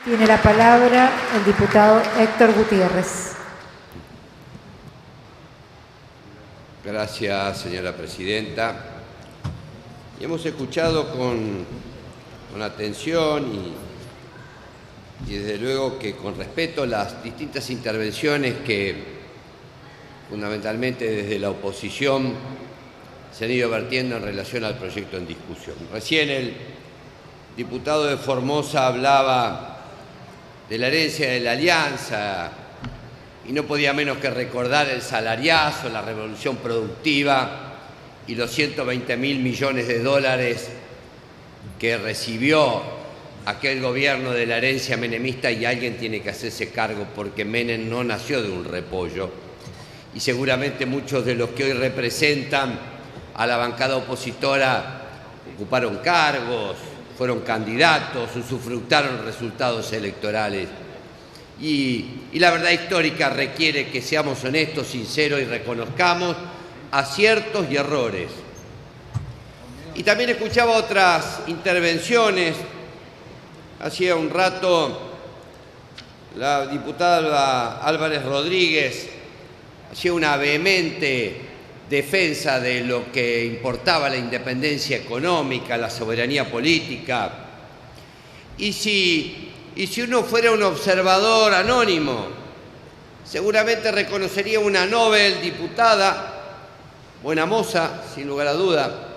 Tiene la palabra el diputado Héctor Gutiérrez. Gracias, señora presidenta. Hemos escuchado con atención y desde luego que con respeto las distintas intervenciones que fundamentalmente desde la oposición se han ido vertiendo en relación al proyecto en discusión. Recién el diputado de Formosa hablaba de la herencia de la Alianza y no podía menos que recordar el salariazo, la revolución productiva y los 120.000 millones de dólares que recibió aquel gobierno de la herencia menemista, y alguien tiene que hacerse cargo porque Menem no nació de un repollo y seguramente muchos de los que hoy representan a la bancada opositora ocuparon cargos, fueron candidatos, usufructaron resultados electorales. Y la verdad histórica requiere que seamos honestos, sinceros y reconozcamos aciertos y errores. Y también escuchaba otras intervenciones. Hacía un rato la diputada Álvarez Rodríguez hacía una vehemente defensa de lo que importaba la independencia económica, la soberanía política. Y si uno fuera un observador anónimo, seguramente reconocería una Nobel diputada, buena moza, sin lugar a duda,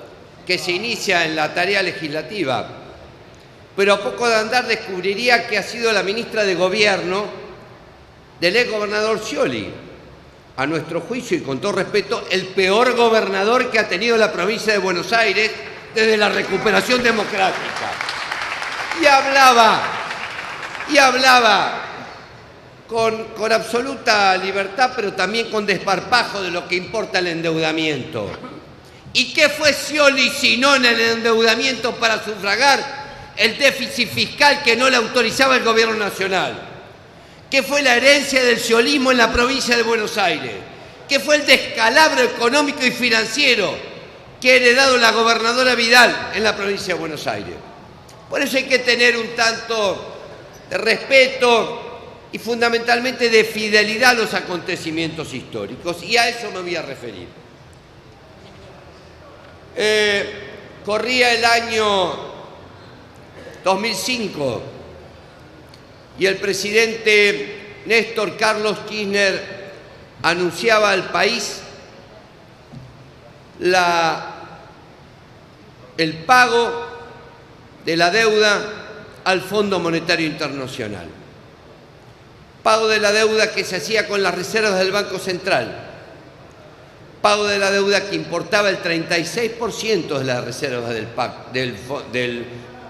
que se inicia en la tarea legislativa, pero a poco de andar descubriría que ha sido la ministra de Gobierno del exgobernador Scioli, a nuestro juicio y con todo respeto, el peor gobernador que ha tenido la provincia de Buenos Aires desde la recuperación democrática. Y hablaba con absoluta libertad, pero también con desparpajo de lo que importa el endeudamiento. ¿Y qué fue Scioli sino en el endeudamiento para sufragar el déficit fiscal que no le autorizaba el gobierno nacional? ¿Qué fue la herencia del sciolismo en la provincia de Buenos Aires? ¿Qué fue el descalabro económico y financiero que ha heredado la gobernadora Vidal en la provincia de Buenos Aires? Por eso hay que tener un tanto de respeto y fundamentalmente de fidelidad a los acontecimientos históricos, y a eso me voy a referir. Corría el año 2005 y el presidente Néstor Carlos Kirchner anunciaba al país el pago de la deuda al Fondo Monetario Internacional. Pago de la deuda que se hacía con las reservas del Banco Central. Pago de la deuda que importaba el 36% de las reservas del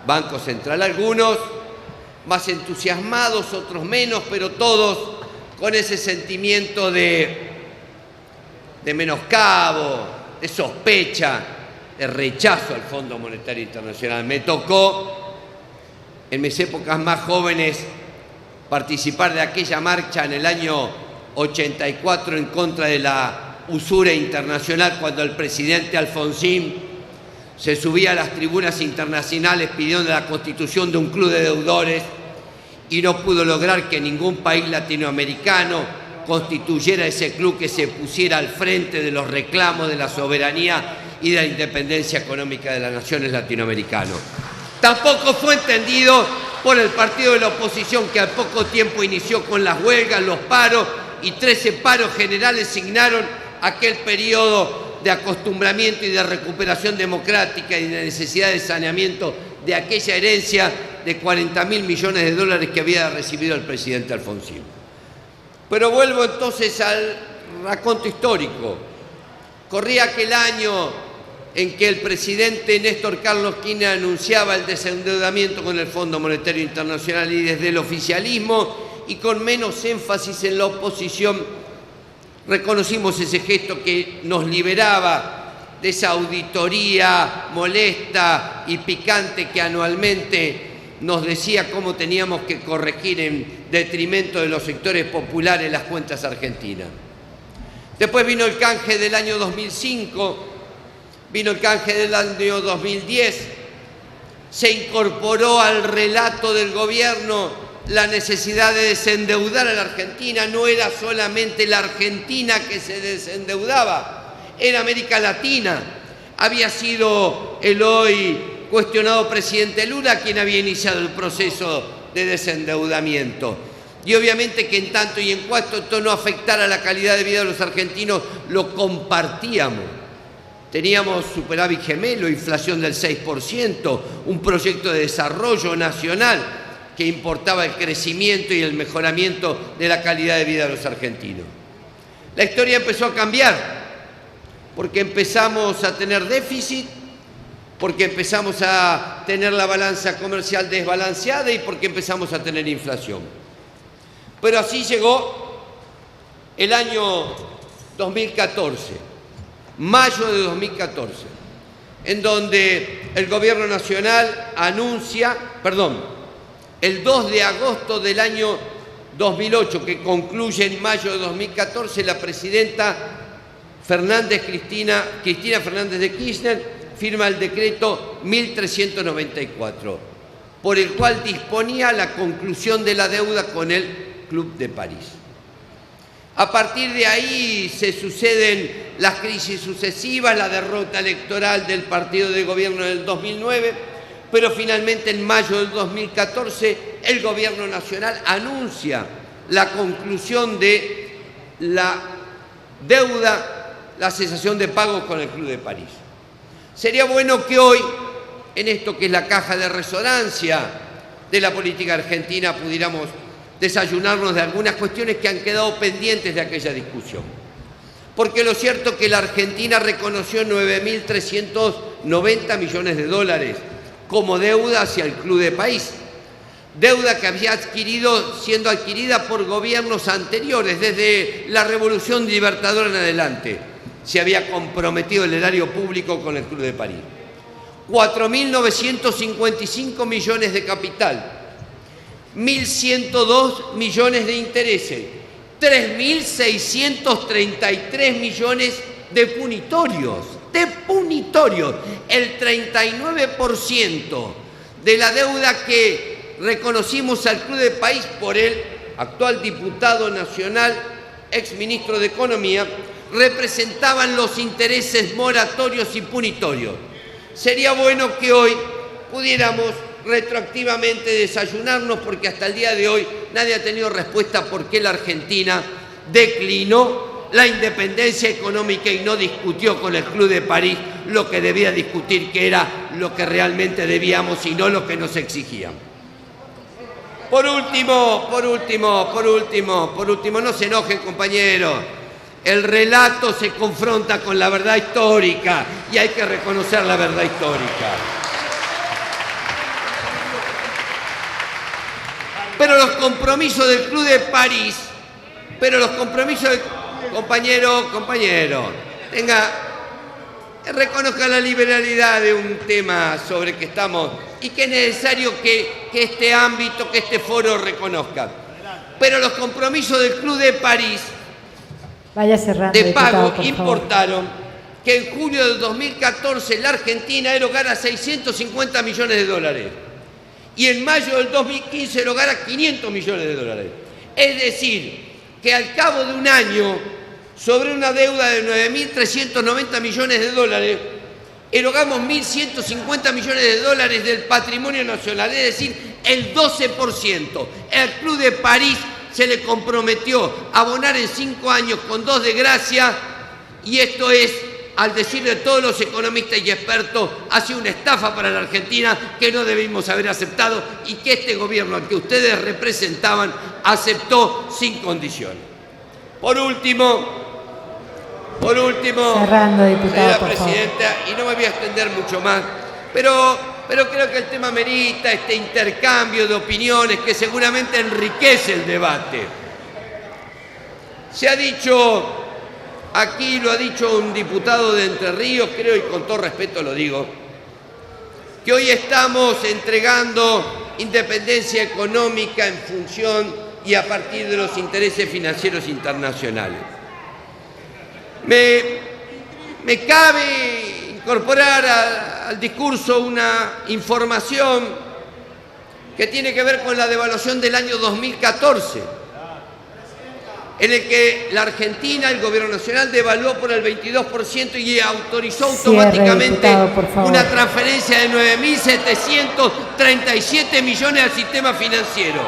Banco Central. Algunos más entusiasmados, otros menos, pero todos con ese sentimiento de menoscabo, de sospecha, de rechazo al Fondo Monetario Internacional. Me tocó, en mis épocas más jóvenes, participar de aquella marcha en el año 84 en contra de la usura internacional, cuando el presidente Alfonsín se subía a las tribunas internacionales pidiendo la constitución de un club de deudores y no pudo lograr que ningún país latinoamericano constituyera ese club que se pusiera al frente de los reclamos de la soberanía y de la independencia económica de las naciones latinoamericanas. Tampoco fue entendido por el partido de la oposición, que al poco tiempo inició con las huelgas, los paros, y 13 paros generales signaron aquel periodo de acostumbramiento y de recuperación democrática y de necesidad de saneamiento de aquella herencia de 40.000 millones de dólares que había recibido el presidente Alfonsín. Pero vuelvo entonces al raconto histórico. Corría aquel año en que el presidente Néstor Carlos Kirchner anunciaba el desendeudamiento con el Fondo Monetario Internacional, y desde el oficialismo y con menos énfasis en la oposición reconocimos ese gesto que nos liberaba de esa auditoría molesta y picante que anualmente nos decía cómo teníamos que corregir en detrimento de los sectores populares las cuentas argentinas. Después vino el canje del año 2005, vino el canje del año 2010, se incorporó al relato del gobierno la necesidad de desendeudar a la Argentina. No era solamente la Argentina que se desendeudaba, era América Latina. Había sido el hoy cuestionado presidente Lula quien había iniciado el proceso de desendeudamiento. Y obviamente que en tanto y en cuanto esto no afectara la calidad de vida de los argentinos, lo compartíamos. Teníamos superávit gemelo, inflación del 6%, un proyecto de desarrollo nacional que importaba el crecimiento y el mejoramiento de la calidad de vida de los argentinos. La historia empezó a cambiar porque empezamos a tener déficit, porque empezamos a tener la balanza comercial desbalanceada y porque empezamos a tener inflación. Pero así llegó el año 2014, mayo de 2014, en donde el Gobierno Nacional anuncia, el 2 de agosto del año 2008, que concluye en mayo de 2014, la presidenta Cristina Fernández de Kirchner firma el decreto 1394, por el cual disponía la conclusión de la deuda con el Club de París. A partir de ahí se suceden las crisis sucesivas, la derrota electoral del partido de gobierno en el 2009, pero finalmente en mayo del 2014 el Gobierno Nacional anuncia la conclusión de la deuda, la cesación de pagos con el Club de París. Sería bueno que hoy, en esto que es la caja de resonancia de la política argentina, pudiéramos desayunarnos de algunas cuestiones que han quedado pendientes de aquella discusión. Porque lo cierto es que la Argentina reconoció 9.390 millones de dólares como deuda hacia el Club de París. Deuda que había siendo adquirida por gobiernos anteriores, desde la Revolución Libertadora en adelante. Se había comprometido el erario público con el Club de París. 4.955 millones de capital, 1.102 millones de intereses, 3.633 millones de punitorios. El 39% de la deuda que reconocimos al Club de París por el actual diputado nacional, exministro de Economía, representaban los intereses moratorios y punitorios. Sería bueno que hoy pudiéramos retroactivamente desayunarnos, porque hasta el día de hoy nadie ha tenido respuesta por qué la Argentina declinó la independencia económica y no discutió con el Club de París lo que debía discutir, que era lo que realmente debíamos y no lo que nos exigían. Por último, no se enojen, compañeros. El relato se confronta con la verdad histórica y hay que reconocer la verdad histórica. Pero los compromisos del Club de París, compañero, reconozca la liberalidad de un tema sobre que estamos y que es necesario que este ámbito, que este foro reconozca. Pero los compromisos del Club de París de pago importaron que en julio de 2014 la Argentina erogara 650 millones de dólares y en mayo del 2015 erogara 500 millones de dólares. Es decir, que al cabo de un año, sobre una deuda de 9.390 millones de dólares, erogamos 1.150 millones de dólares del patrimonio nacional, es decir, el 12%. El Club de París se le comprometió a abonar en 5 años con 2 de gracia, y esto es, al decir de todos los economistas y expertos, ha sido una estafa para la Argentina que no debimos haber aceptado y que este gobierno al que ustedes representaban aceptó sin condiciones. Por último, cerrando, diputado, señora presidenta, y no me voy a extender mucho más, pero creo que el tema merita este intercambio de opiniones que seguramente enriquece el debate. Se ha dicho, aquí lo ha dicho un diputado de Entre Ríos, creo, y con todo respeto lo digo, que hoy estamos entregando independencia económica en función y a partir de los intereses financieros internacionales. Me cabe incorporar al discurso una información que tiene que ver con la devaluación del año 2014, en el que la Argentina, el gobierno nacional, devaluó por el 22% y autorizó automáticamente una transferencia de 9.737 millones al sistema financiero.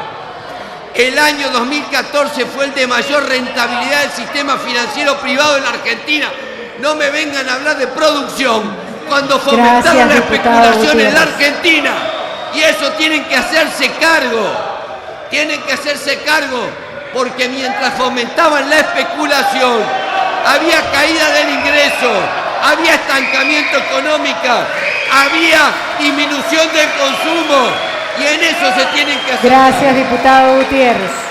El año 2014 fue el de mayor rentabilidad del sistema financiero privado en la Argentina. No me vengan a hablar de producción cuando fomentaron la especulación en la Argentina. Y eso tienen que hacerse cargo. Tienen que hacerse cargo. Porque mientras fomentaban la especulación, había caída del ingreso, había estancamiento económico, había disminución del consumo, y en eso se tienen que hacer. Gracias, diputado Gutiérrez.